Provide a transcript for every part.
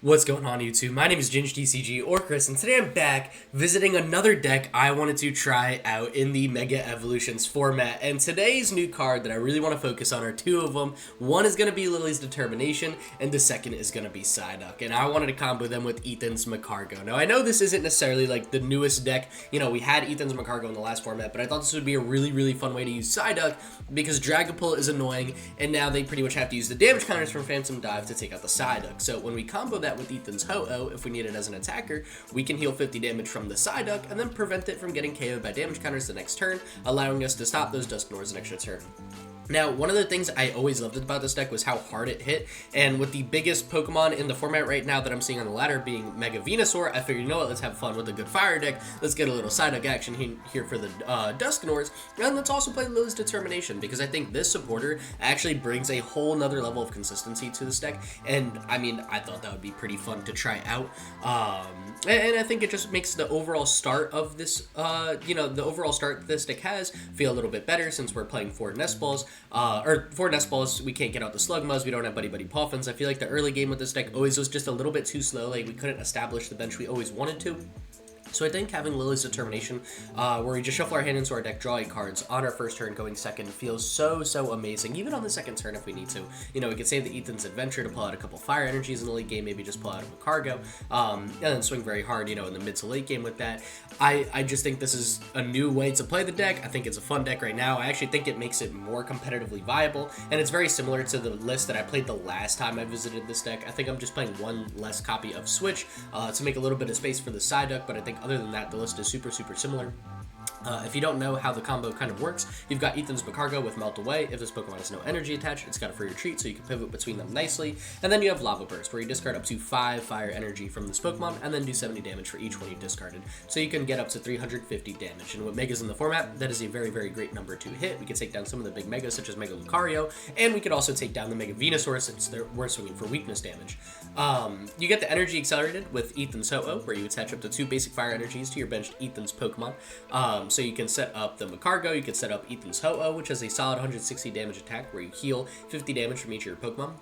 What's going on, YouTube? My name is GinJTCG or Chris, and today I'm back visiting another deck I wanted to try out in the Mega Evolutions format. And today's new card that I really want to focus on are two of them. One is going to be Lillie's Determination, and the second is going to be Psyduck. And I wanted to combo them with Ethan's Macargo. Now, I know this isn't necessarily like the newest deck. You know, we had Ethan's Macargo in the last format, but I thought this would be a really fun way to use Psyduck because Dragapult is annoying, and now they pretty much have to use the damage counters from Phantom Dive to take out the Psyduck. So when we combo that with Ethan's Ho-Oh, if we need it as an attacker, we can heal 50 damage from the Psyduck and then prevent it from getting KO'd by damage counters the next turn, allowing us to stop those Dusknoirs an extra turn. Now, one of the things I always loved about this deck was how hard it hit, and with the biggest Pokemon in the format right now that I'm seeing on the ladder being Mega Venusaur, I figured, you know what, let's have fun with a good fire deck, let's get a little Psyduck action here for the Dusknoirs, and let's also play Lillie's Determination, because I think this supporter actually brings a whole nother level of consistency to this deck, and I mean, I thought that would be pretty fun to try out, and I think it just makes the overall start of this, the overall start this deck has feel a little bit better since we're playing 4 Nest Balls. Or 4 Nest Balls, we can't get out the Slugmas, we don't have Buddy Poffins. I feel like the early game with this deck always was just a little bit too slow, like we couldn't establish the bench we always wanted to. So I think having Lillie's Determination, where we just shuffle our hand into our deck, draw 8 cards on our first turn going second, feels so amazing, even on the second turn if we need to. You know, we could save the Ethan's Adventure to pull out a couple Fire Energies in the late game, maybe just pull out a Cargo, and then swing very hard, you know, in the mid to late game with that. I just think this is a new way to play the deck. I think it's a fun deck right now. I actually think it makes it more competitively viable, and it's very similar to the list that I played the last time I visited this deck. I think I'm just playing one less copy of Switch to make a little bit of space for the Psyduck, but I think other than that, the list is super similar. If you don't know how the combo kind of works, you've got Ethan's Macargo with Melt Away. If this Pokemon has no energy attached, it's got a free retreat, so you can pivot between them nicely. And then you have Lava Burst, where you discard up to 5 fire energy from this Pokemon, and then do 70 damage for each one you discarded. So you can get up to 350 damage. And with Megas in the format, that is a very great number to hit. We can take down some of the big Megas, such as Mega Lucario, and we could also take down the Mega Venusaur, since we're swinging for weakness damage. You get the energy accelerated with Ethan's Ho-Oh, where you attach up to 2 basic fire energies to your benched Ethan's Pokemon. So you can set up the Macargo, you can set up Ethan's Ho-Oh, which has a solid 160 damage attack where you heal 50 damage from each of your Pokemon.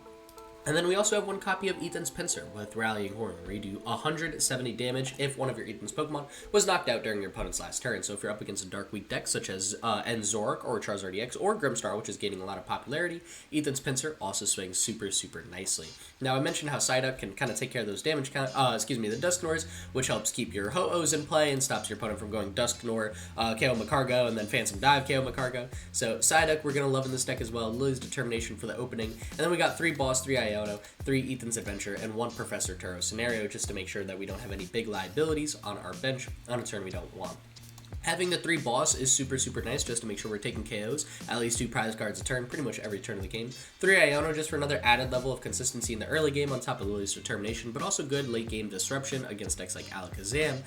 And then we also have one copy of Ethan's Pinsir with Rallying Horn, where you do 170 damage if one of your Ethan's Pokemon was knocked out during your opponent's last turn. So if you're up against a Dark Weak deck, such as Enzoric or Charizard EX or Grimmstar, which is gaining a lot of popularity, Ethan's Pinsir also swings super nicely. Now, I mentioned how Psyduck can kind of take care of those the Dusknoirs, which helps keep your Ho-Ohs in play and stops your opponent from going Dusknoir, KO Macargo, and then Phantom Dive, KO Macargo. So Psyduck, we're going to love in this deck as well. Lillie's Determination for the opening. And then we got 3 Boss, 3 Iono, 3 Ethan's Adventure, and 1 Professor Turo scenario, just to make sure that we don't have any big liabilities on our bench on a turn we don't want. Having the 3 Boss is super nice, just to make sure we're taking KOs, at least 2 prize cards a turn, pretty much every turn of the game. 3 Iono just for another added level of consistency in the early game on top of Lillie's Determination, but also good late game disruption against decks like Alakazam,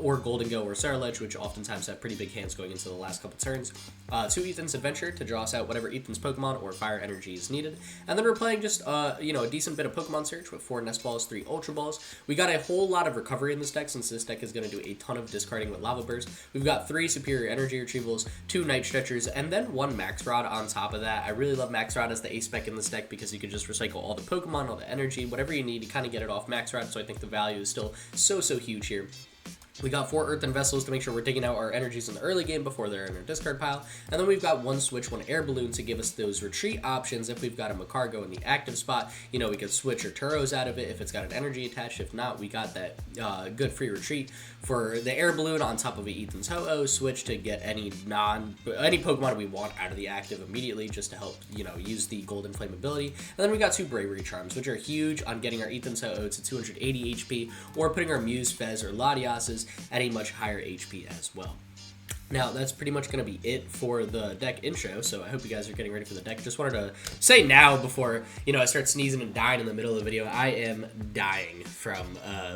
or Golden Go or Sarledge, which oftentimes have pretty big hands going into the last couple turns. 2 Ethan's Adventure to draw us out whatever Ethan's Pokemon or Fire Energy is needed. And then we're playing just, a decent bit of Pokemon Search with 4 Nest Balls, 3 Ultra Balls. We got a whole lot of recovery in this deck, since this deck is going to do a ton of discarding with Lava Burst. We've got 3 Superior Energy Retrievals, 2 Night Stretchers, and then 1 Max Rod on top of that. I really love Max Rod as the ace spec in this deck because you can just recycle all the Pokemon, all the energy, whatever you need to kind of get it off Max Rod, so I think the value is still so huge here. We got 4 Earthen Vessels to make sure we're digging out our energies in the early game before they're in our discard pile. And then we've got 1 Switch, 1 Air Balloon to give us those retreat options. If we've got a Macargo in the active spot, you know, we could switch our Turos out of it if it's got an energy attached. If not, we got that good free retreat for the Air Balloon on top of a Ethan's Ho-Oh, switch to get any Pokemon we want out of the active immediately, just to help, you know, use the Golden Flame ability. And then we got 2 Bravery Charms, which are huge on getting our Ethan's Ho-Oh to 280 HP, or putting our Muse, Fez, or Latias's at a much higher HP as well. Now, that's pretty much going to be it for the deck intro, so I hope you guys are getting ready for the deck. Just wanted to say now, before, I start sneezing and dying in the middle of the video, I am dying from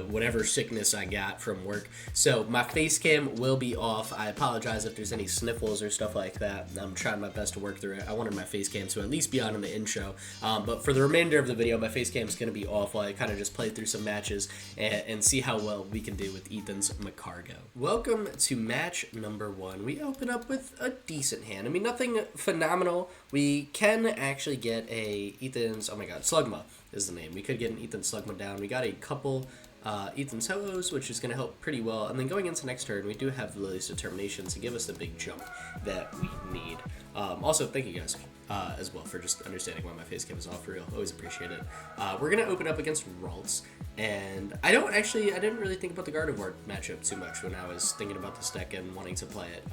whatever sickness I got from work. So my face cam will be off. I apologize if there's any sniffles or stuff like that. I'm trying my best to work through it. I wanted my face cam to at least be on in the intro, but for the remainder of the video, my face cam is going to be off while I kind of just play through some matches and see how well we can do with Ethan's Macargo. Welcome to match number 1. We open up with a decent hand. I mean, nothing phenomenal. We can actually get a Ethan's, oh my god, Slugma. is the name. We could get an Ethan Slugma down. We got a couple Ethan's Ho-Ohs, which is going to help pretty well. And then going into next turn, we do have Lillie's Determination to give us the big jump that we need. Also, thank you guys as well for just understanding why my face cam is off for real. Always appreciate it. We're going to open up against Ralts. And I didn't really think about the Gardevoir matchup too much when I was thinking about this deck and wanting to play it.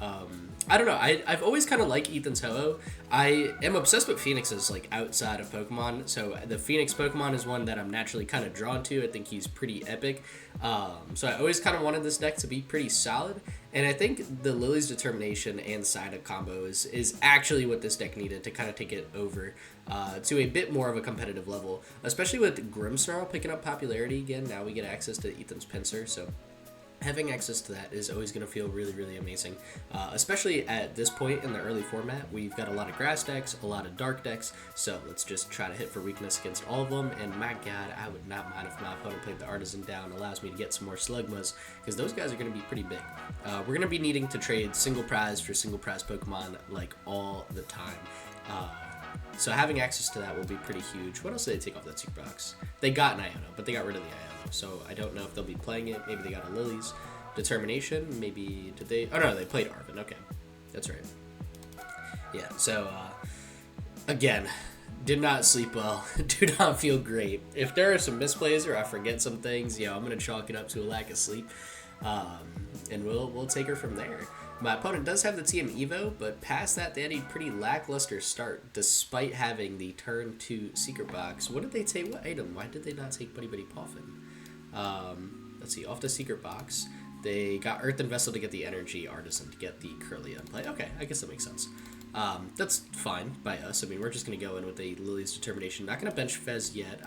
I don't know. I've always kind of liked Ethan's Ho-Oh. I am obsessed with Phoenixes, like, outside of Pokemon. So the Phoenix Pokemon is one that I'm naturally kind of drawn to. I think he's pretty epic. So I always kind of wanted this deck to be pretty solid. And I think the Lillie's Determination and Psyduck combo is actually what this deck needed to kind of take it over to a bit more of a competitive level, especially with Grimmsnarl picking up popularity again. Now we get access to Ethan's Pinsir, so having access to that is always going to feel really, really amazing, especially at this point in the early format. We've got a lot of grass decks, a lot of dark decks, so let's just try to hit for weakness against all of them. And my god, I would not mind if my opponent played the Artisan down, allows me to get some more Slugmas, because those guys are going to be pretty big. We're going to be needing to trade single prize for single prize Pokemon like all the time. So having access to that will be pretty huge. What else did they take off that secret box? They got an Iono, but they got rid of the Iono. So I don't know if they'll be playing it. Maybe they got a Lillie's Determination. Maybe, did they? Oh no, they played Arven. Okay, that's right. Yeah, so, again, did not sleep well. Do not feel great. If there are some misplays or I forget some things, I'm going to chalk it up to a lack of sleep. And we'll take her from there. My opponent does have the TM Evo, but past that, they had a pretty lackluster start, despite having the turn 2 secret box. What did they take? What item? Why did they not take Buddy Buddy Poffin? Let's see, off the secret box, they got Earthen Vessel to get the Energy Artisan to get the Curlia in play. Okay, I guess that makes sense. That's fine by us. I mean, we're just going to go in with a Lillie's Determination. Not going to bench Fez yet.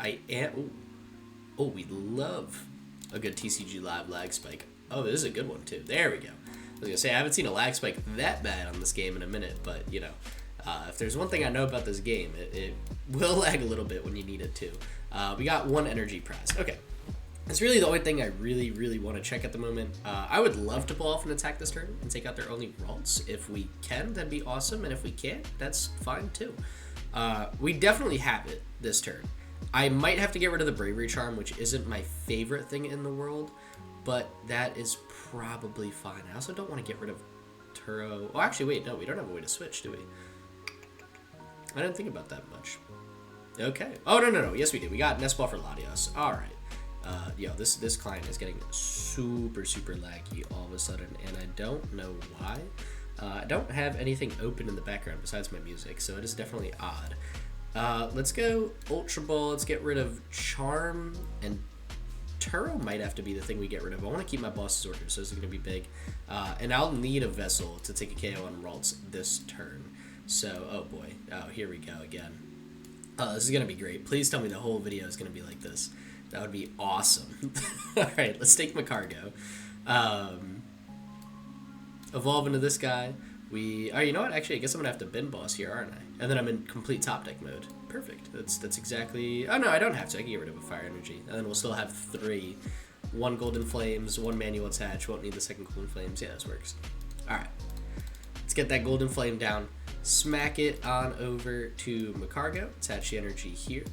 Oh, we love a good TCG Live Lag Spike. Oh, this is a good one, too. There we go. I was going to say, I haven't seen a lag spike that bad on this game in a minute, but, if there's one thing I know about this game, it will lag a little bit when you need it to. We got one energy prize. Okay. That's really the only thing I really, really want to check at the moment. I would love to pull off an attack this turn and take out their only Ralts. If we can, that'd be awesome, and if we can't, that's fine, too. We definitely have it this turn. I might have to get rid of the Bravery Charm, which isn't my favorite thing in the world, but that is probably fine. I also don't want to get rid of Turo. Oh, actually, wait, no, we don't have a way to switch, do we? I didn't think about that much. Okay. Oh, no. Yes, we did. We got Nest Ball for Latios. All right. This client is getting super, super laggy all of a sudden, and I don't know why. I don't have anything open in the background besides my music, so it is definitely odd. Let's go Ultra Ball. Let's get rid of Charm, and Turo might have to be the thing we get rid of. I want to keep my boss's orders, so this is going to be big. And I'll need a Vessel to take a KO on Ralts this turn. So, oh boy. Oh, here we go again. Oh, this is going to be great. Please tell me the whole video is going to be like this. That would be awesome. Alright, let's take Macargo. Evolve into this guy. Oh, you know what? Actually, I guess I'm going to have to bin boss here, aren't I? And then I'm in complete top deck mode. Perfect. That's exactly... Oh, no, I don't have to. I can get rid of a Fire Energy. And then we'll still have 3. 1 Golden Flames, 1 Manual Attach. Won't need the second Golden Flames. Yeah, this works. Alright. Let's get that Golden Flame down. Smack it on over to Macargo. Attach the energy here.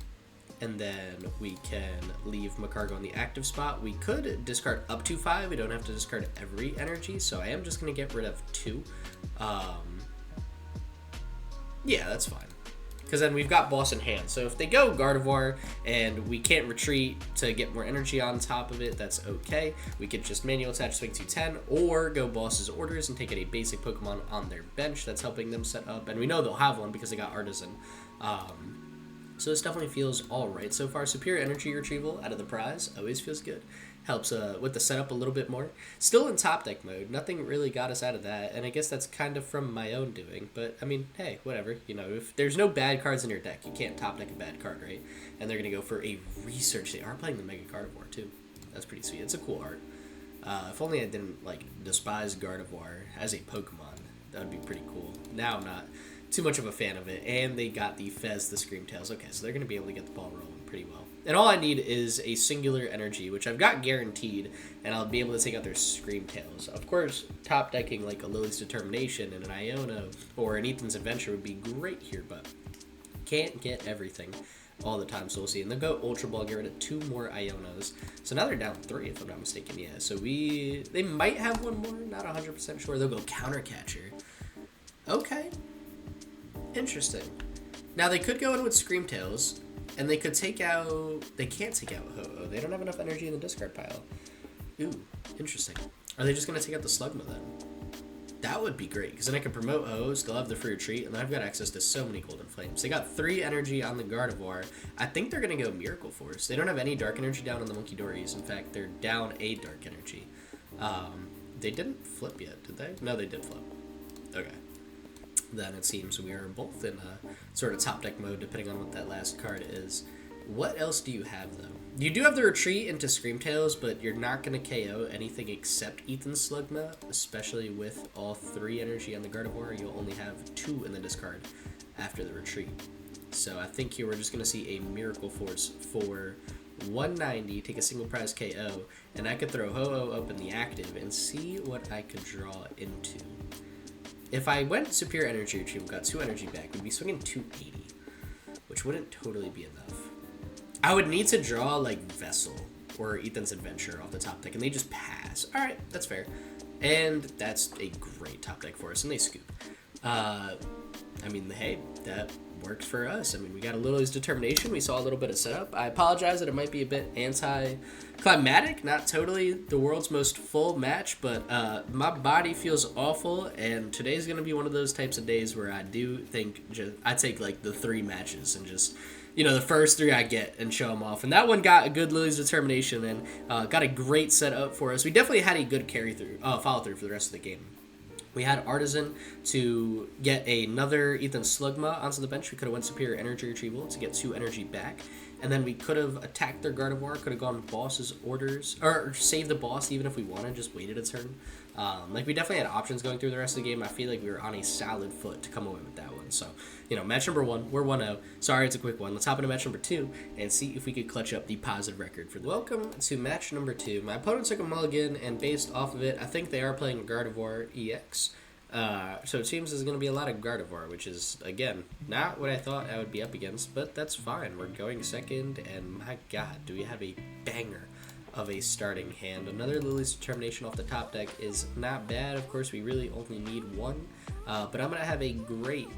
And then we can leave Macargo on the active spot. We could discard up to 5. We don't have to discard every energy, so I am just going to get rid of 2. Yeah, that's fine. Because then we've got boss in hand. So if they go Gardevoir and we can't retreat to get more energy on top of it, that's okay. We could just manual attach swing to 10 or go boss's orders and take out a basic Pokemon on their bench that's helping them set up. And we know they'll have one because they got Artisan. So this definitely feels alright so far. Superior energy retrieval out of the prize always feels good. Helps with the setup a little bit more. Still in top deck mode. Nothing really got us out of that. And I guess that's kind of from my own doing. But, I mean, hey, whatever. If there's no bad cards in your deck, you can't top deck a bad card, right? And they're going to go for a research. They are playing the Mega Gardevoir, too. That's pretty sweet. It's a cool art. If only I didn't, despise Gardevoir as a Pokemon. That would be pretty cool. Now I'm not too much of a fan of it. And they got the Fez, the Screamtails. Okay, so they're going to be able to get the ball rolling pretty well. And all I need is a singular energy, which I've got guaranteed, and I'll be able to take out their Screamtails. Of course, top decking like a Lillie's Determination and an Iono or an Ethan's Adventure would be great here, but can't get everything. all the time, so we'll see. And they'll go Ultra Ball, get rid of 2 more Ionos. So now they're down 3, if I'm not mistaken. Yeah, so they might have 1 more, not 100% sure. They'll go Counter Catcher. Okay. Interesting. Now they could go in with Screamtails, and they could take out... They can't take out Ho-Oh. They don't have enough energy in the discard pile. Ooh, interesting. Are they just going to take out the Slugma then? That would be great, because then I can promote Ho-Oh, still have the free retreat, and then I've got access to so many Golden Flames. They got 3 energy on the Gardevoir. I think they're going to go Miracle Force. They don't have any Dark Energy down on the Monkey Dories. In fact, they're down a Dark Energy. They didn't flip yet, did they? No, they did flip. Okay. Then it seems we are both in a sort of top deck mode, depending on what that last card is. What else do you have, though? You do have the retreat into Screamtails, but you're not going to KO anything except Ethan's Slugma, especially with all 3 energy on the Gardevoir. You'll only have 2 in the discard after the retreat. So I think here we're just going to see a Miracle Force for 190, take a single prize KO, and I could throw Ho-Oh up in the active and see what I could draw into. If I went Superior Energy Retrieval, got 2 energy back, we'd be swinging 280, which wouldn't totally be enough. I would need to draw, like, Vessel or Ethan's Adventure off the top deck, and they just pass. Alright, that's fair. And that's a great top deck for us, and they scoop. I mean, hey, that works for us. I mean, we got a Lily's Determination. We saw a little bit of setup. I apologize that it might be a bit anti-climatic, not totally the world's most full match, but my body feels awful, and today's going to be one of those types of days where I do think I take, like, the 3 matches and just, you know, the first 3 I get and show them off. And that one got a good Lily's Determination and got a great setup for us. We definitely had a good follow-through for the rest of the game. We had Artisan to get another Ethan Slugma onto the bench. We could have went Superior Energy Retrieval to get 2 energy back. And then we could have attacked their Gardevoir, could have gone boss's orders, or saved the boss even if we wanted, just waited a turn. Like, we definitely had options going through the rest of the game. I feel like we were on a solid foot to come away with that one. So, you know, match number 1, we're 1-0. Sorry, it's a quick one. Let's hop into match number 2 and see if we could clutch up the positive record for this. Welcome to match number 2. My opponent took a mulligan, and based off of it, I think they are playing Gardevoir EX. So it seems there's going to be a lot of Gardevoir, which is, again, not what I thought I would be up against, but that's fine. We're going second, and my god, do we have a banger of a starting hand. Another Lily's Determination off the top deck is not bad. Of course, we really only need 1, but I'm going to have a great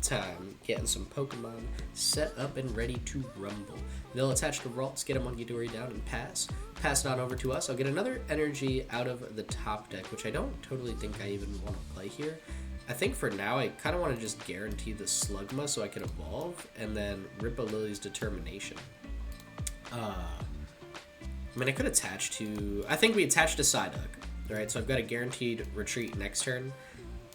time getting some Pokemon set up and ready to rumble. They'll attach to Ralts, get a Monkey Dory down, and pass it on over to us. I'll get another energy out of the top deck, which I don't totally think I even want to play here. I think for now I kind of want to just guarantee the Slugma so I can evolve and then rip a Lily's Determination. I mean, I could attach to... I think we attach to Psyduck, right? So I've got a guaranteed retreat next turn,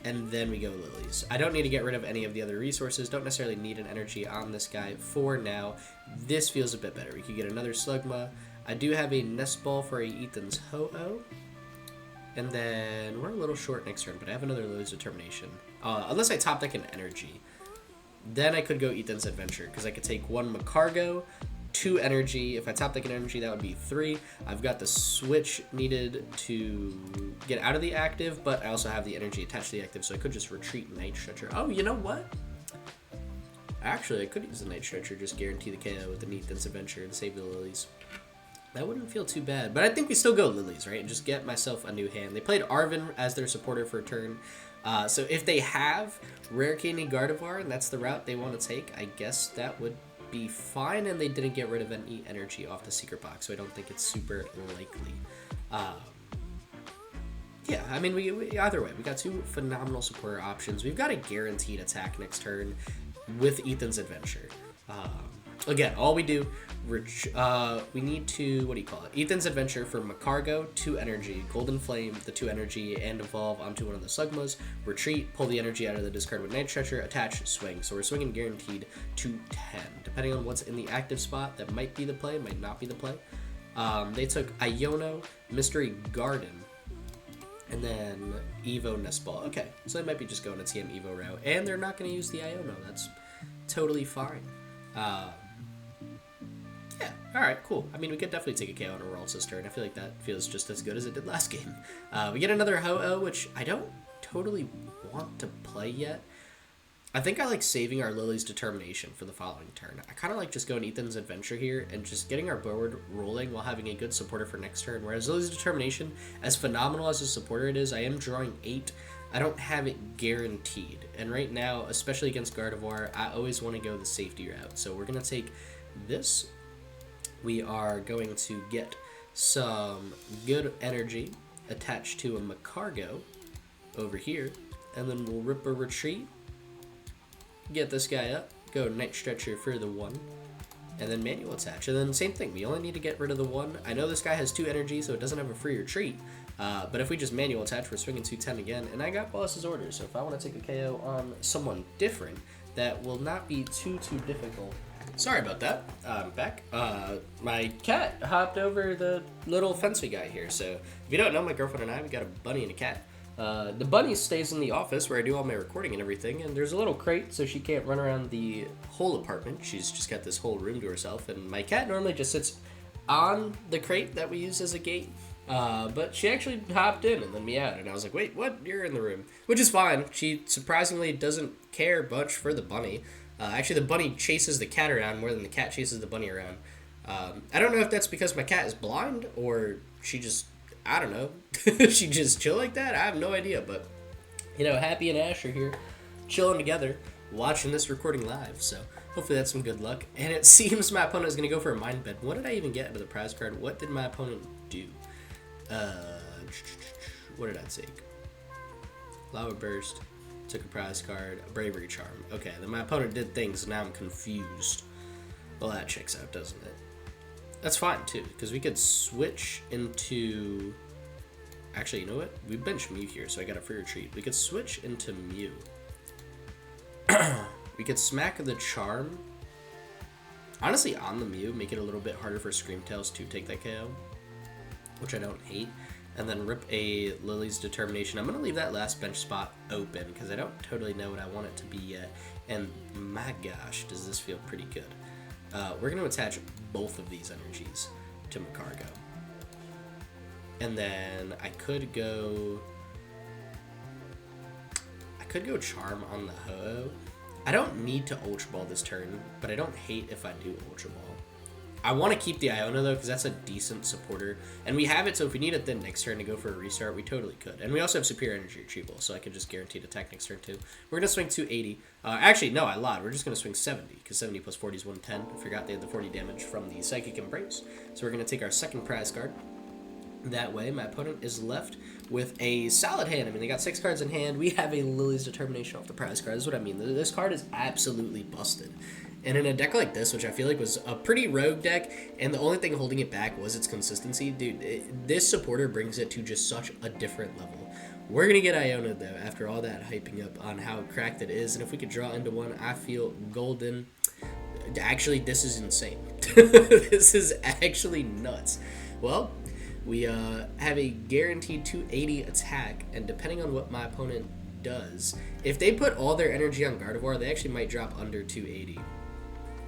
and then we go Lilies. I don't need to get rid of any of the other resources. Don't necessarily need an energy on this guy for now. This feels a bit better. We could get another Slugma. I do have a Nest Ball for a Ethan's Ho-Oh. And then we're a little short next turn, but I have another Lily's Determination. Unless I top deck an energy. Then I could go Ethan's Adventure, because I could take 1 Macargo, 2 energy. If I top deck an energy, that would be 3. I've got the switch needed to get out of the active, but I also have the energy attached to the active, so I could just retreat Night Stretcher. Oh, you know what? Actually, I could use the Night Stretcher, just guarantee the KO with the Ethan's Adventure and save the Lilies. That wouldn't feel too bad, but I think we still go Lilies, right? And just get myself a new hand. They played Arven as their supporter for a turn. So if they have Rare Candy Gardevoir, and that's the route they want to take, I guess that would be fine, and they didn't get rid of any energy off the secret box, so I don't think it's super likely. Yeah, I mean, we either way, we got 2 phenomenal supporter options. We've got a guaranteed attack next turn with Ethan's Adventure. Again, all we do, we need to, what do you call it? Ethan's Adventure for Macargo, 2 energy, Golden Flame, the 2 energy, and evolve onto one of the Slugmas, retreat, pull the energy out of the discard with Night Stretcher, attach, swing. So we're swinging guaranteed to 10. Depending on what's in the active spot, that might be the play, might not be the play. They took Iono, Mystery Garden, and then Evo Nest Ball. Okay, so they might be just going a TM Evo route, and they're not going to use the Iono. That's totally fine. Yeah, alright, cool. I mean, we could definitely take a KO on a Ralts' turn. I feel like that feels just as good as it did last game. We get another Ho-Oh, which I don't totally want to play yet. I think I like saving our Lily's Determination for the following turn. I kind of like just going Ethan's Adventure here and just getting our board rolling while having a good supporter for next turn. Whereas Lily's Determination, as phenomenal as a supporter it is, I am drawing 8. I don't have it guaranteed. And right now, especially against Gardevoir, I always want to go the safety route. So we're going to take this. We are going to get some good energy attached to a Macargo over here. And then we'll rip a retreat. Get this guy up, go Night Stretcher for the 1, and then manual attach. And then same thing, we only need to get rid of the 1. I know this guy has 2 energy, so it doesn't have a free retreat. But if we just manual attach, we're swinging 210 again. And I got Boss's Orders, so if I want to take a KO on someone different, that will not be too difficult. Sorry about that. I'm back. My cat hopped over the little fence we got here. So if you don't know, my girlfriend and I, we got a bunny and a cat. The bunny stays in the office where I do all my recording and everything, and there's a little crate so she can't run around the whole apartment. She's just got this whole room to herself, and my cat normally just sits on the crate that we use as a gate, but she actually hopped in and then meowed, and I was like, wait, what? You're in the room. Which is fine. She surprisingly doesn't care much for the bunny. Actually, the bunny chases the cat around more than the cat chases the bunny around. I don't know if that's because my cat is blind, or she just... I don't know. She just chill like that? I have no idea, but, you know, Happy and Ash are here chilling together, watching this recording live, so hopefully that's some good luck. And it seems my opponent is going to go for a Mind Bend. What did I even get out of the prize card? What did my opponent do? What did I take? Lava Burst, took a prize card, a Bravery Charm. Okay, then my opponent did things, and now I'm confused. Well, that checks out, doesn't it? That's fine, too, because we could switch into... Actually, you know what? We bench Mew here, so I got a free retreat. We could switch into Mew. We could smack the Charm. Honestly, on the Mew, make it a little bit harder for Screamtails to take that KO, which I don't hate. And then rip a Lily's Determination. I'm going to leave that last bench spot open, because I don't totally know what I want it to be yet. And my gosh, does this feel pretty good. We're going to attach both of these energies to Macargo. And then I could go Charm on the Ho-Oh. I don't need to Ultra Ball this turn, but I don't hate if I do Ultra Ball. I want to keep the Iona, though, because that's a decent supporter. And we have it, so if we need it then next turn to go for a restart, we totally could. And we also have Superior Energy Retrieval, so I could just guaranteed attack next turn, too. We're going to swing 280. Actually, no, I lied. We're just going to swing 70, because 70 plus 40 is 110. I forgot they had the 40 damage from the Psychic Embrace. So we're going to take our second prize card. That way, my opponent is left with a solid hand. I mean, they got 6 cards in hand. We have a Lily's Determination off the prize card. That's what I mean. This card is absolutely busted. And in a deck like this, which I feel like was a pretty rogue deck, and the only thing holding it back was its consistency, dude, this supporter brings it to just such a different level. We're going to get Iona, though, after all that hyping up on how cracked it is. And if we could draw into one, I feel golden. Actually, this is insane. This is actually nuts. Well, we have a guaranteed 280 attack, and depending on what my opponent does, if they put all their energy on Gardevoir, they actually might drop under 280.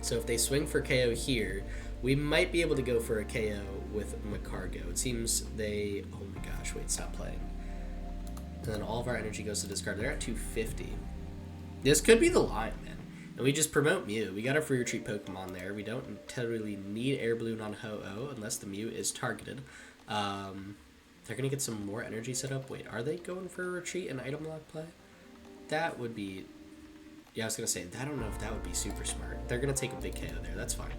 So if they swing for KO here, we might be able to go for a KO with Macargo. It seems they... Oh my gosh, wait, stop playing. And then all of our energy goes to discard. They're at 250. This could be the line, man. And we just promote Mew. We got a free retreat Pokemon there. We don't totally need Air Balloon on Ho-Oh unless the Mew is targeted. They're going to get some more energy set up. Wait, are they going for a retreat and item lock play? That would be... Yeah, I was going to say, I don't know if that would be super smart. They're going to take a big KO there. That's fine.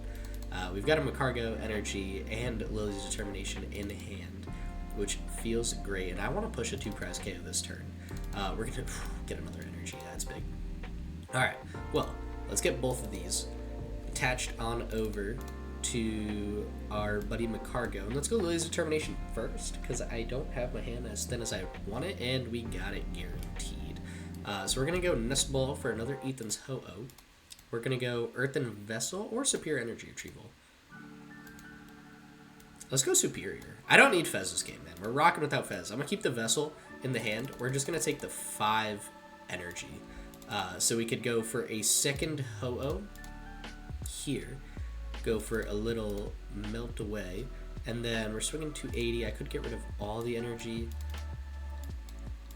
We've got a Macargo energy and Lily's Determination in hand, which feels great. And I want to push a 2-prize KO this turn. We're going to get another energy. That's big. All right. Well, let's get both of these attached on over to our buddy Macargo. And let's go Lily's Determination first, because I don't have my hand as thin as I want it, and we got it guaranteed. So we're going to go Nest Ball for another Ethan's Ho-Oh. We're going to go Earthen Vessel or Superior Energy Retrieval. Let's go Superior. I don't need Fez this game, man. We're rocking without Fez. I'm going to keep the Vessel in the hand. We're just going to take the 5 energy. So we could go for a second Ho-Oh here. Go for a little Melt Away. And then we're swinging 280. I could get rid of all the energy.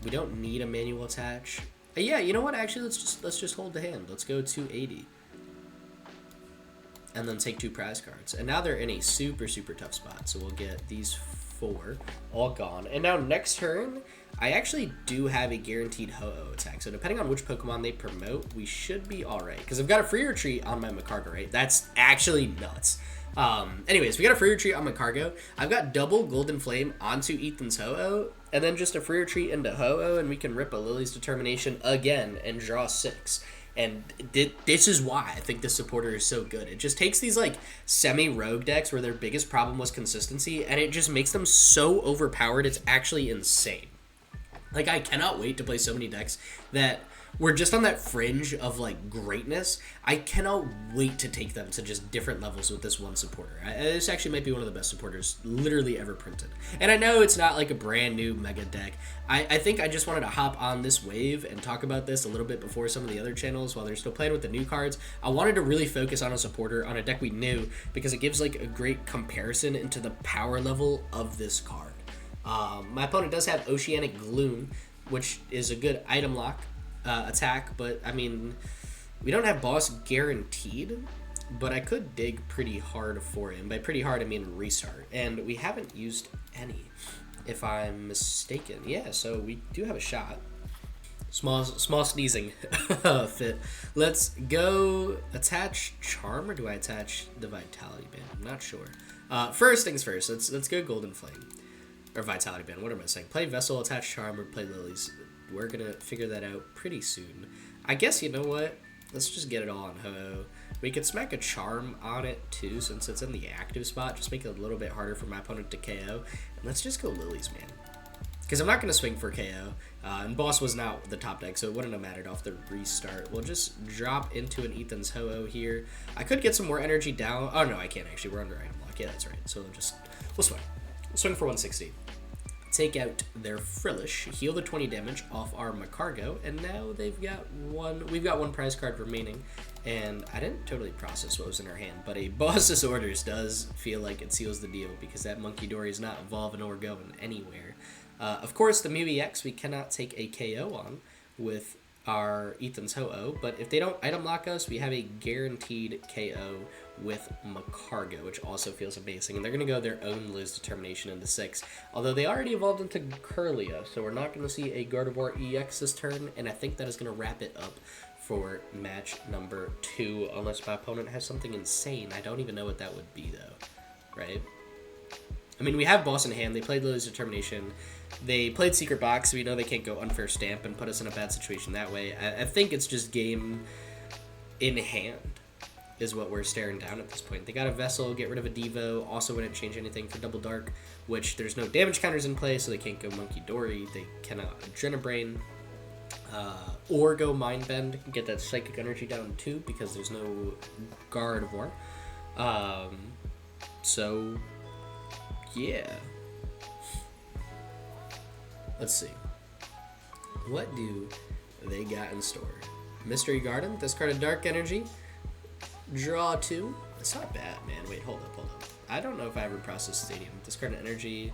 We don't need a manual attach. Yeah, you know what? Actually, let's just hold the hand. Let's go 280. And then take 2 prize cards. And now they're in a super, super tough spot. So we'll get these 4 all gone. And now next turn, I actually do have a guaranteed Ho-Oh attack. So depending on which Pokemon they promote, we should be alright. Because I've got a free retreat on my Macargo, right? That's actually nuts. Anyways, we got a free retreat on Macargo. I've got double Golden Flame onto Ethan's Ho-Oh. And then just a free retreat into Ho-Oh. And we can rip a Lily's Determination again and draw 6. And this is why I think this supporter is so good. It just takes these, like, semi-rogue decks where their biggest problem was consistency, and it just makes them so overpowered, it's actually insane. Like, I cannot wait to play so many decks that we're just on that fringe of, like, greatness. I cannot wait to take them to just different levels with this one supporter. This actually might be one of the best supporters literally ever printed. And I know it's not, like, a brand new mega deck. I think I just wanted to hop on this wave and talk about this a little bit before some of the other channels while they're still playing with the new cards. I wanted to really focus on a supporter, on a deck we knew, because it gives, like, a great comparison into the power level of this card. My opponent does have Oceanic Gloom, which is a good item lock attack, but I mean, we don't have boss guaranteed, but I could dig pretty hard for him. By pretty hard, I mean restart, and we haven't used any, if I'm mistaken. Yeah, so we do have a shot. Small sneezing fit. Let's go attach Charm, or do I attach the Vitality Band? I'm not sure. First things first, let's go Golden Flame. Or Vitality Band, what am I saying? Play Vessel, attach Charm, or play Lilies. We're gonna figure that out pretty soon. I guess, you know what? Let's just get it all on Ho-Oh. We could smack a Charm on it too, since it's in the active spot. Just make it a little bit harder for my opponent to KO. And let's just go Lilies, man. Because I'm not going to swing for KO. And Boss was not the top deck, so it wouldn't have mattered off the restart. We'll just drop into an Ethan's Ho-Oh here. I could get some more energy down. Oh, no, I can't actually. We're under item lock. Yeah, that's right. So we'll swing. We'll swing for 160. Take out their Frillish, heal the 20 damage off our Macargo, and now we've got one prize card remaining, and I didn't totally process what was in our hand, but a Boss's Orders does feel like it seals the deal, because that Monkey Dory is not evolving or going anywhere. Of course, the Mew EX we cannot take a KO on with our Ethan's Ho-Oh, but if they don't item lock us, we have a guaranteed KO with Macargo, which also feels amazing. And they're going to go their own Liz Determination into 6, although they already evolved into Kirlia, so we're not going to see a Gardevoir EX this turn, and I think that is going to wrap it up for match number 2, unless my opponent has something insane. I don't even know what that would be, though, right? I mean, we have Boss in hand. They played Lily's Determination. They played Secret Box, so we know they can't go Unfair Stamp and put us in a bad situation that way. I think it's just game in hand is what we're staring down at this point. They got a Vessel, get rid of a Devo, also wouldn't change anything for Double Dark, which there's no damage counters in play, so they can't go Monkey Dory. They cannot Adrenabrain, or go Mind Bend, get that Psychic Energy down too, because there's no Gardevoir. So, yeah. Let's see. What do they got in store? Mystery Garden, discard a Dark Energy, draw 2. It's not bad, man. Wait, hold up. I don't know if I ever processed Stadium. Discard an Energy.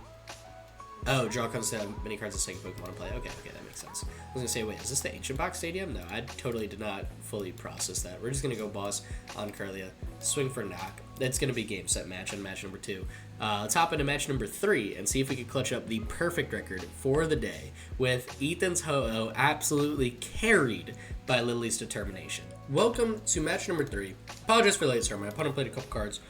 Oh, draw comes to many cards of second Pokemon in play. Okay, that makes sense. I was gonna say, wait, is this the Ancient Box Stadium? No, I totally did not fully process that. We're just gonna go Boss on Kirlia, swing for Knock. That's gonna be game, set, match, and match number 2. Let's hop into match number 3 and see if we can clutch up the perfect record for the day with Ethan's Ho-Oh absolutely carried by Lily's Determination. Welcome to match number 3. Apologize for the late start. My opponent played a couple cards.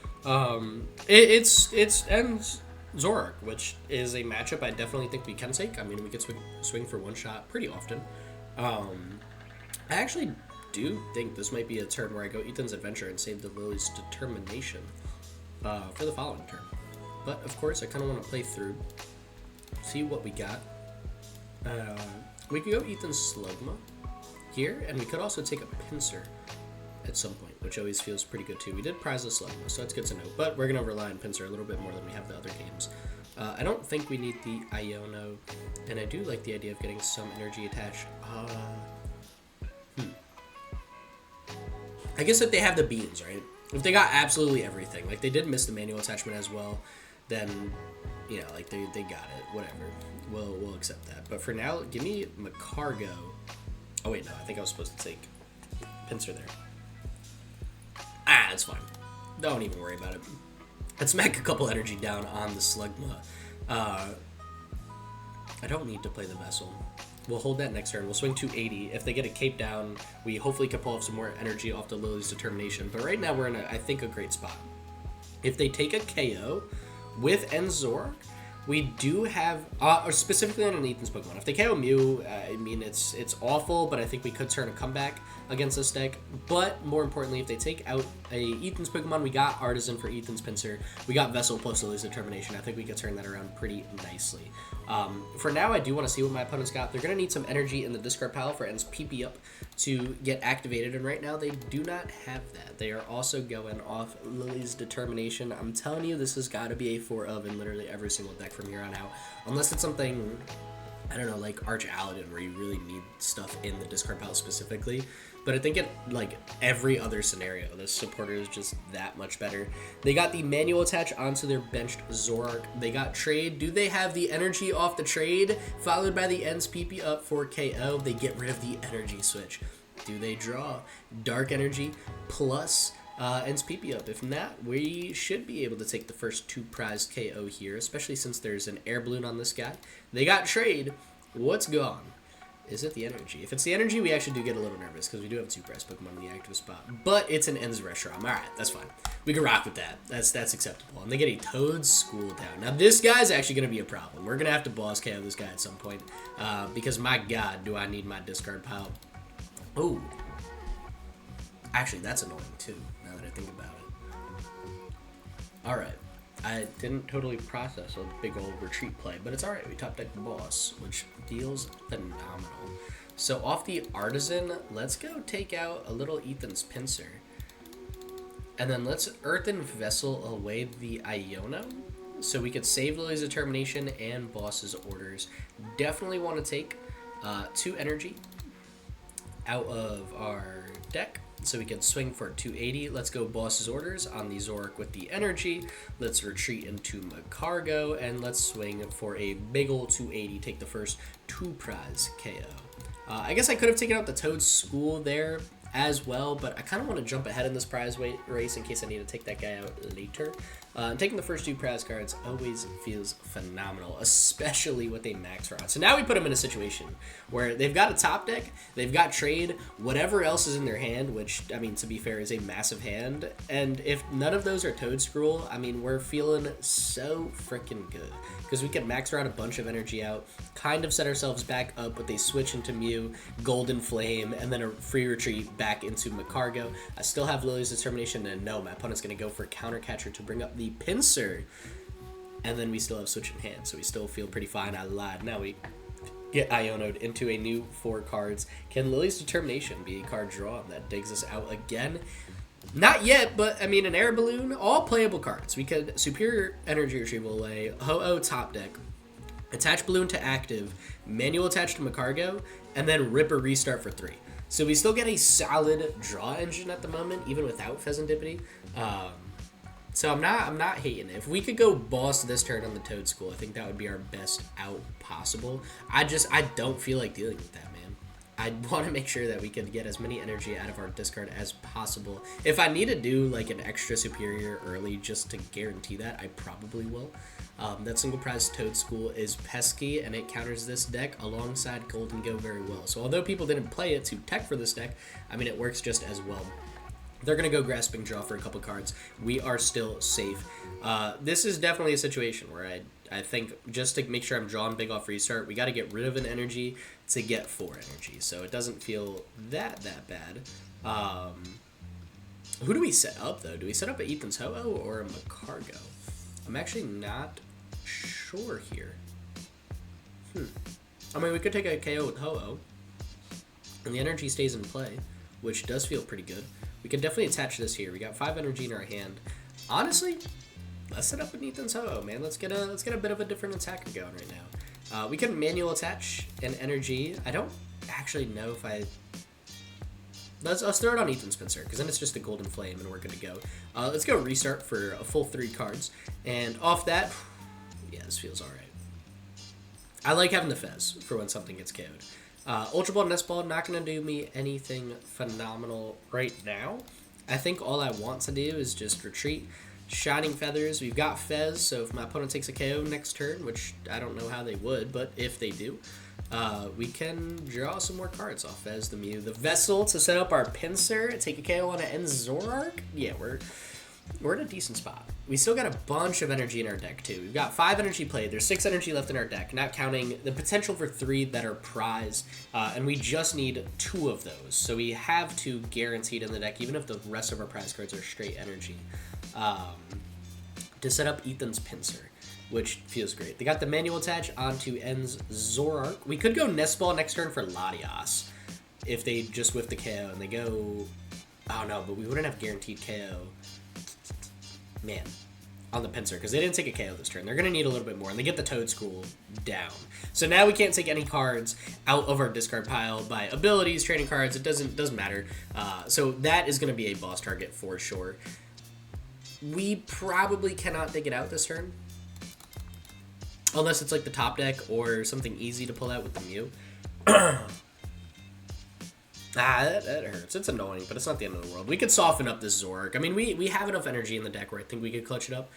It's ends Zoroark, which is a matchup I definitely think we can take. I mean, we could swing for one shot pretty often. I actually do think this might be a turn where I go Ethan's Adventure and save the Lily's Determination for the following turn. But, of course, I kind of want to play through, see what we got. We could go Ethan's Slugma here, and we could also take a Pinsir at some point, which always feels pretty good too. We did prize the Slugma, so that's good to know, but we're going to rely on Pinsir a little bit more than we have the other games. I don't think we need the Iono, and I do like the idea of getting some energy attached. I guess if they have the beans, right? If they got absolutely everything, like they did miss the manual attachment as well, then, you know, like they got it, whatever. We'll accept that. But for now, give me Macargo Oh wait, no, I think I was supposed to take Pinsir there. Ah, it's fine. Don't even worry about it. Let's make a couple energy down on the Slugma. I don't need to play the Vessel. We'll hold that next turn. We'll swing 280. If they get a cape down, we hopefully can pull off some more energy off the Lillie's Determination. But right now we're in, I think, a great spot. If they take a KO with Enzor, we do have, or specifically on an Ethan's Pokemon. If they KO Mew, I mean, it's awful, but I think we could turn a comeback against this deck. But more importantly, if they take out a Ethan's Pokemon, we got Artisan for Ethan's Pinsir. We got Vessel plus Lillie's Determination. I think we could turn that around pretty nicely. For now, I do want to see what my opponent's got. They're going to need some energy in the discard pile for En's PP up to get activated, and right now they do not have that. They are also going off Lillie's Determination. I'm telling you, this has got to be a 4 of in literally every single deck from here on out, unless it's something, I don't know, like Arch Aladdin, where you really need stuff in the discard pile specifically. But I think in like every other scenario, this supporter is just that much better. They got the manual attach onto their benched Zoroark. They got trade. Do they have the energy off the trade, followed by the Ends PP up for KO? They get rid of the energy switch. Do they draw Dark Energy plus Ends PP up? If not, we should be able to take the first 2 prize KO here, especially since there's an air balloon on this guy. They got trade. What's gone? Is it the energy? If it's the energy, we actually do get a little nervous because we do have 2 prize Pokemon in the active spot. But it's an Ends Reshiram. Alright, that's fine. We can rock with that. That's acceptable. And they get a Toad School down. Now, this guy's actually going to be a problem. We're going to have to boss KO this guy at some point. Because, my god, do I need my discard pile. Oh. Actually, that's annoying, too, now that I think about it. Alright. I didn't totally process a big old retreat play, but it's alright. We top deck the boss, which feels phenomenal. So off the Artisan, let's go take out a little Ethan's Pinsir. And then let's Earthen Vessel away the Iono, so we could save Lillie's Determination and Boss's Orders. Definitely want to take 2 energy out of our deck, so we can swing for 280. Let's go Boss's Orders on the Zoroark with the energy. Let's retreat into Macargo, and let's swing for a big ol' 280. Take the first 2 prize KO. I guess I could have taken out the Toad School there as well, but I kind of want to jump ahead in this prize race in case I need to take that guy out later. Taking the first 2 prize cards always feels phenomenal, especially with a max rod. So now we put them in a situation where they've got a top deck, they've got trade, whatever else is in their hand, which, I mean, to be fair, is a massive hand, and if none of those are Toad Scroll, I mean, we're feeling so freaking good, because we can max rod a bunch of energy out, kind of set ourselves back up with a switch into Mew, Golden Flame, and then a free retreat back into Macargo. I still have Lillie's Determination, and no, my opponent's going to go for a Counter Catcher to bring up the Pinsir, and then we still have Switch in hand, so we still feel pretty fine. I lied. Now we get Iono'd into a new 4 cards. Can Lillie's Determination be a card draw that digs us out again? Not yet, but I mean, an Air Balloon, all playable cards. We could Superior Energy Retrieval away, Ho-Oh top deck, attach Balloon to active, manual attach to Macargo, and then rip a restart for 3. So we still get a solid draw engine at the moment, even without Pheasantipity. So I'm not hating it. If we could go boss this turn on the Toad School, I think that would be our best out possible. I don't feel like dealing with that, man. I want to make sure that we can get as many energy out of our discard as possible. If I need to do like an extra superior early just to guarantee that, I probably will. That single prize Toad School is pesky, and it counters this deck alongside Golden Go very well. So although people didn't play it to tech for this deck, I mean, it works just as well. They're going to go Grasping Jaw for a couple cards. We are still safe. This is definitely a situation where I think just to make sure I'm drawing big off restart, we got to get rid of an energy to get 4 energy. So it doesn't feel that bad. Who do we set up, though? Do we set up a Ethan's Ho-Oh or a Macargo? I'm actually not sure here. I mean, we could take a KO with Ho-Oh, and the energy stays in play, which does feel pretty good. We can definitely attach this here. We got 5 energy in our hand. Honestly, let's set up an Ethan's Ho-Oh, man. Let's get a bit of a different attacker going right now. We can manual attach an energy. I don't actually know if I... Let's throw it on Ethan's Pinsir, because then it's just a Golden Flame and we're good to go. Let's go restart for a full 3 cards. And off that, yeah, this feels alright. I like having the Fez for when something gets KO'd. Ultra Ball, Nest Ball, not going to do me anything phenomenal right now. I think all I want to do is just retreat. Shining Feathers, we've got Fez, so if my opponent takes a KO next turn, which I don't know how they would, but if they do, we can draw some more cards off Fez, the Mew, the Vessel to set up our Pinsir, take a KO on an Enzorark. Yeah, we're in a decent spot. We still got a bunch of energy in our deck, too. We've got 5 energy played. There's 6 energy left in our deck, not counting the potential for 3 that are prized. And we just need 2 of those. So we have 2 guaranteed in the deck, even if the rest of our prize cards are straight energy, to set up Ethan's Pinsir, which feels great. They got the manual attach onto Enzorark. We could go Nest Ball next turn for Latias if they just whiff the KO and they go... Oh, no, but we wouldn't have guaranteed KO. Man, on the Pinsir, because they didn't take a KO this turn. They're going to need a little bit more, and they get the Toad School down. So now we can't take any cards out of our discard pile by abilities, training cards. It doesn't matter. So that is going to be a boss target for sure. We probably cannot take it out this turn, unless it's like the top deck or something easy to pull out with the Mew. That hurts. It's annoying, but it's not the end of the world. We could soften up this Zork. I mean, we have enough energy in the deck where I think we could clutch it up.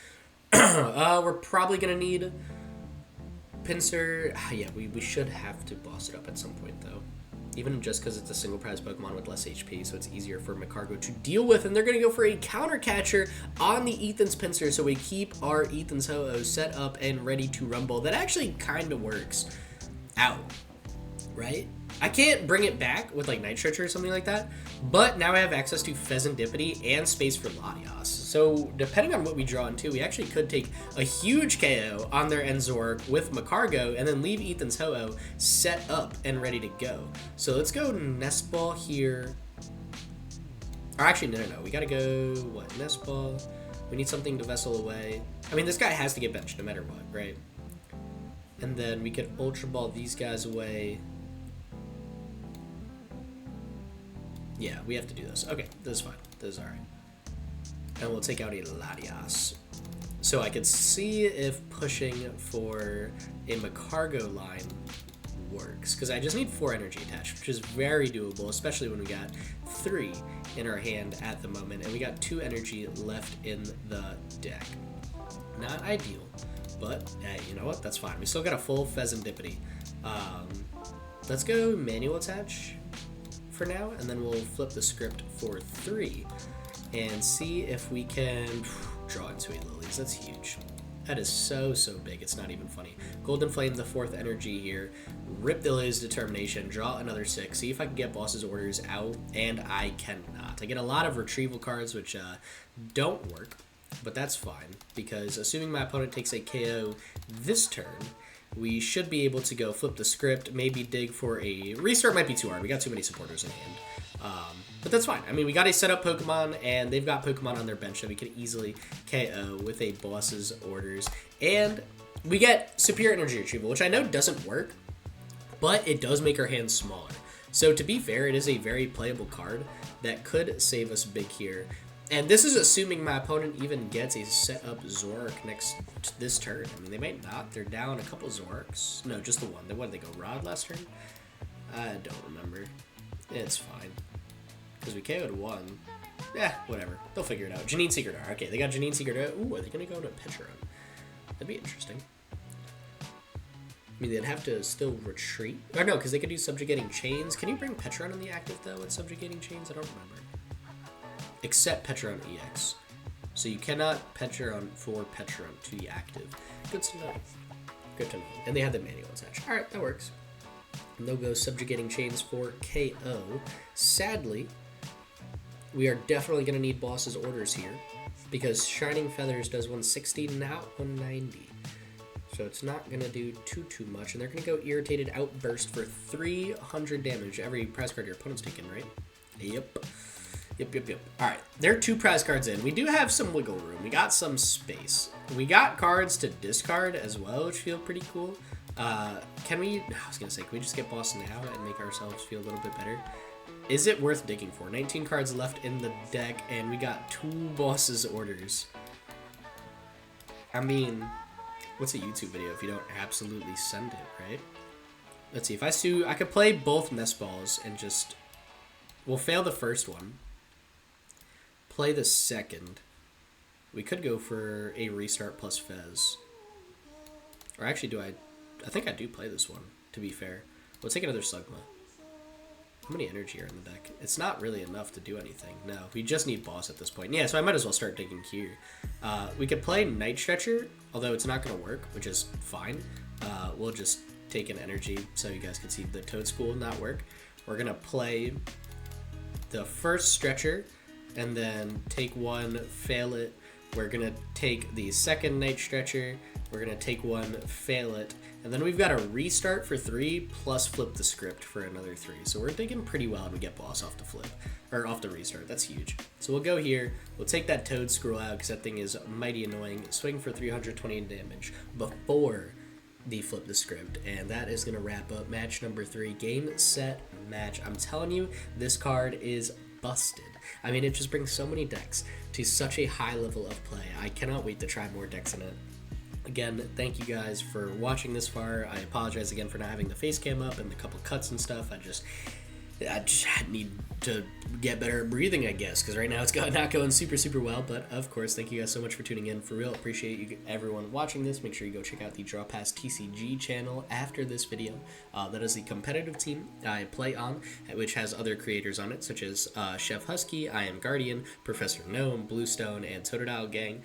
We're probably going to need Pinsir. Yeah, we should have to boss it up at some point, though. Even just because it's a single prize Pokemon with less HP, so it's easier for Macargo to deal with. And they're going to go for a counter catcher on the Ethan's Pinsir, so we keep our Ethan's Ho-Oh set up and ready to rumble. That actually kind of works out, right? I can't bring it back with like Night Stretcher or something like that, but now I have access to Pheasantipity and space for Latias. So depending on what we draw into, we actually could take a huge KO on their Enzorg with Macargo and then leave Ethan's Ho-Oh set up and ready to go. So let's go Nest Ball here. Or actually, no. We gotta go, what, Nest Ball? We need something to Vessel away. I mean, this guy has to get benched no matter what, right? And then we could Ultra Ball these guys away. Yeah, we have to do this. Okay, this is fine. This is alright. And we'll take out a Latias. So I could see if pushing for a Macargo line works, because I just need 4 energy attached, which is very doable, especially when we got 3 in our hand at the moment, and we got 2 energy left in the deck. Not ideal, but hey, you know what? That's fine. We still got a full Pheasantipity. Let's go manual attach for now, and then we'll flip the script for 3 and see if we can draw into a Lilies. That's huge. That is so big, it's not even funny. Golden Flame, the 4th energy here. Rip the Lilies Determination, draw another 6, see if I can get Boss's Orders out, and I cannot. I get a lot of retrieval cards, which don't work, but that's fine, because assuming my opponent takes a KO this turn, we should be able to go flip the script, maybe dig for a restart. Might be too hard. We got too many supporters in hand. But that's fine. I mean, we got a set up Pokemon, and they've got Pokemon on their bench that we can easily KO with a boss's orders. And we get Superior Energy Retrieval, which I know doesn't work, but it does make our hands smaller. So to be fair, it is a very playable card that could save us big here. And this is assuming my opponent even gets a set up Zork this turn. I mean, they might not. They're down a couple Zorks. No, just the one. What did they go, Rod last turn? I don't remember. It's fine. Because we KO'd 1. Yeah, whatever. They'll figure it out. Janine Secret Art. Okay, they got Janine Secret Art. Ooh, are they going to go to Petron? That'd be interesting. I mean, they'd have to still retreat. Or no, because they could do Subjugating Chains. Can you bring Petron in the active, though, with Subjugating Chains? I don't remember. Except Petron EX. So you cannot Petron for Petron to be active. Good to know. Good to know. And they had the manual attached. Alright, that works. And they'll go Subjugating Chains for KO. Sadly, we are definitely going to need Boss's Orders here, because Shining Feathers does 160, not 190. So it's not going to do too much. And they're going to go Irritated Outburst for 300 damage. Every prize card your opponent's taking, right? Yep. Alright, there are 2 prize cards in. We do have some wiggle room. We got some space. We got cards to discard as well, which feel pretty cool. Can we... I was going to say, can we just get Boss now and make ourselves feel a little bit better? Is it worth digging for? 19 cards left in the deck, and we got 2 Boss's Orders. I mean, what's a YouTube video if you don't absolutely send it, right? Let's see, if I could play both mess balls and just, we'll fail the first one. Play the second. We could go for a restart plus Fez. Or actually, I think I do play this one, to be fair. We'll take another Slugma. How many energy are in the deck? It's not really enough to do anything. No, we just need boss at this point. Yeah, so I might as well start digging here. We could play Night Stretcher, although it's not going to work, which is fine. We'll just take an energy so you guys can see the Toad School not work. We're going to play the first Stretcher, and then take one, fail it. We're going to take the second Night Stretcher. We're going to take one, fail it. And then we've got a restart for 3 plus flip the script for another 3. So we're digging pretty well and we get boss off the flip. Or off the restart. That's huge. So we'll go here. We'll take that Toad Scroll out because that thing is mighty annoying. Swing for 320 damage before the flip the script. And that is going to wrap up match number 3. Game, set, match. I'm telling you, this card is busted. I mean, it just brings so many decks to such a high level of play. I cannot wait to try more decks in it. Again, thank you guys for watching this far. I apologize again for not having the face cam up and the couple cuts and stuff. I just need to get better at breathing, I guess, because right now it's not going super well. But of course, thank you guys so much for tuning in. For real, appreciate you everyone watching this. Make sure you go check out the Draw Past TCG channel after this video. That is the competitive team I play on, which has other creators on it, such as Chef Husky, I Am Guardian, Professor Gnome, Bluestone, and Totodile Gang,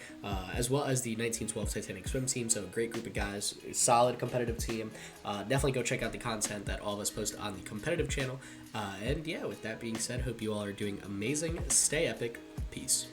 as well as the 1912 Titanic Swim team. So a great group of guys, solid competitive team. Definitely go check out the content that all of us post on the competitive channel. And yeah, with that being said, hope you all are doing amazing. Stay epic. Peace.